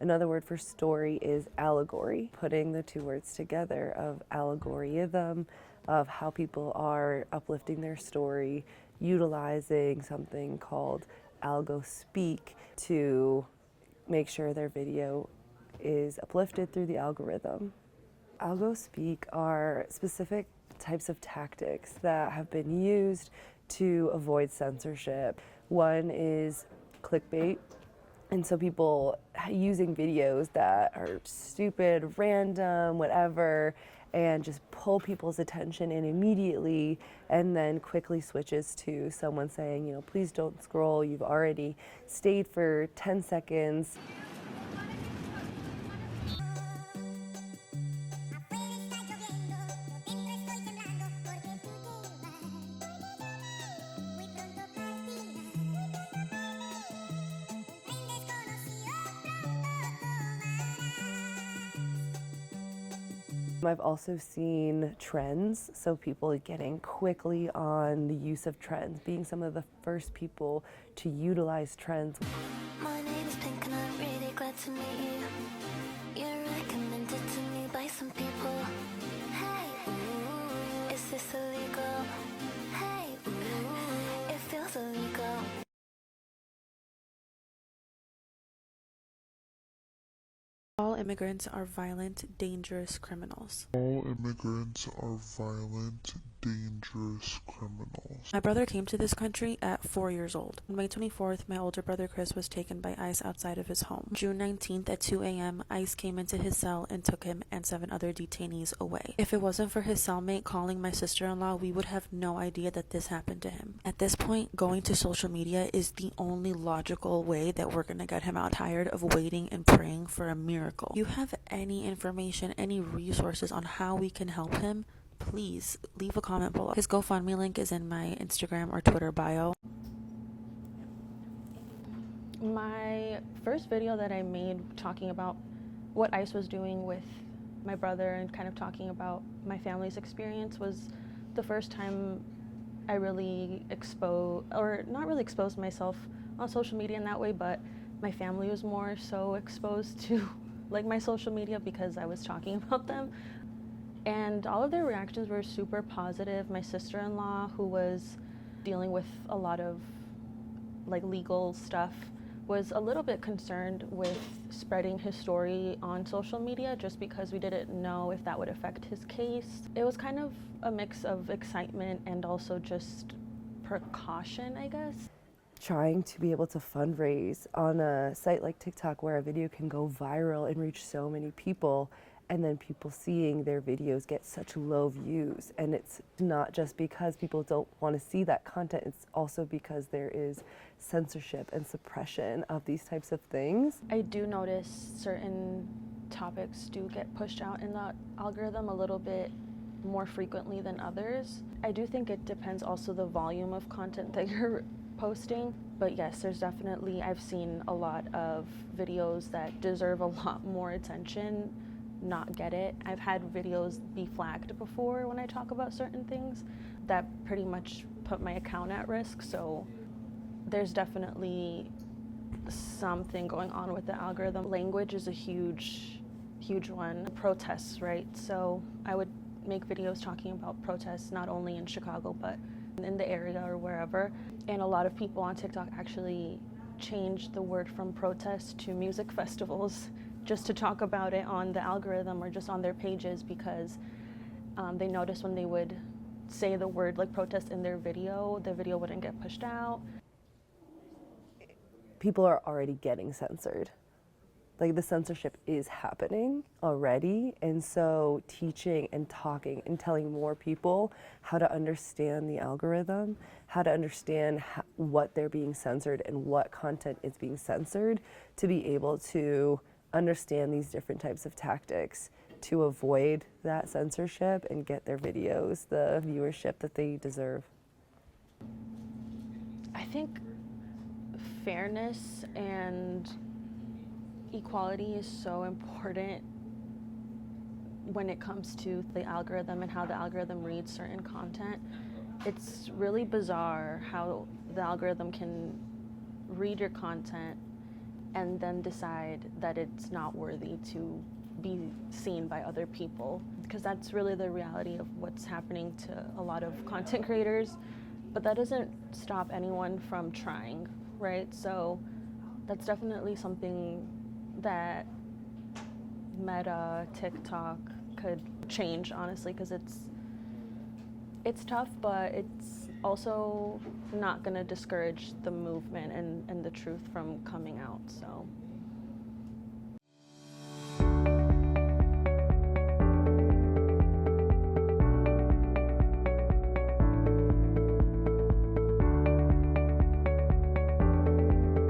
Another word for story is allegory, putting the two words together of algorithm, of how people are uplifting their story, utilizing something called algo speak to make sure their video is uplifted through the algorithm. Algo speak are specific types of tactics that have been used to avoid censorship. One is clickbait, and so people using videos that are stupid, random, whatever, and just pull people's attention in immediately, and then quickly switches to someone saying, you know, please don't scroll, you've already stayed for 10 seconds. I've also seen trends, so people getting quickly on the use of trends, being some of the first people to utilize trends. My name is Pink and I'm really glad to meet you. You're recommended to me by some people. Hey, ooh, is this illegal? Hey, ooh, it feels illegal. All immigrants are violent, dangerous criminals. All immigrants are violent, dangerous criminals. My brother came to this country at 4 years old. On May 24th, my older brother Chris was taken by ICE outside of his home. June 19th at 2 a.m., ICE came into his cell and took him and 7 other detainees away. If it wasn't for his cellmate calling my sister-in-law, we would have no idea that this happened to him. At this point, going to social media is the only logical way that we're gonna get him out. Tired of waiting and praying for a miracle. If you have any information, any resources on how we can help him, please leave a comment below. His GoFundMe link is in my Instagram or Twitter bio. My first video that I made talking about what ICE was doing with my brother and kind of talking about my family's experience was the first time I really not really exposed myself on social media in that way, but my family was more so exposed to like my social media because I was talking about them. And all of their reactions were super positive. My sister-in-law, who was dealing with a lot of like legal stuff, was a little bit concerned with spreading his story on social media just because we didn't know if that would affect his case. It was kind of a mix of excitement and also just precaution, I guess. Trying to be able to fundraise on a site like TikTok where a video can go viral and reach so many people, and then people seeing their videos get such low views. And it's not just because people don't want to see that content, it's also because there is censorship and suppression of these types of things. I do notice certain topics do get pushed out in the algorithm a little bit more frequently than others. I do think it depends also the volume of content that you're posting, but yes, there's definitely, I've seen a lot of videos that deserve a lot more attention not get it. I've had videos be flagged before when I talk about certain things that pretty much put my account at risk, so there's definitely something going on with the algorithm. Language is a huge one. Protests, right? So I would make videos talking about protests not only in Chicago but in the area or wherever, and a lot of people on TikTok actually changed the word from protest to music festivals just to talk about it on the algorithm or just on their pages because they noticed when they would say the word like protest in their video, the video wouldn't get pushed out. People are already getting censored. Like, the censorship is happening already, and so teaching and talking and telling more people how to understand the algorithm, how to understand what they're being censored and what content is being censored, to be able to understand these different types of tactics to avoid that censorship and get their videos the viewership that they deserve. I think fairness and equality is so important when it comes to the algorithm and how the algorithm reads certain content. It's really bizarre how the algorithm can read your content and then decide that it's not worthy to be seen by other people, because that's really the reality of what's happening to a lot of content creators. But that doesn't stop anyone from trying, right? So that's definitely something that Meta, TikTok could change, honestly, because it's tough, but it's also not going to discourage the movement and the truth from coming out. So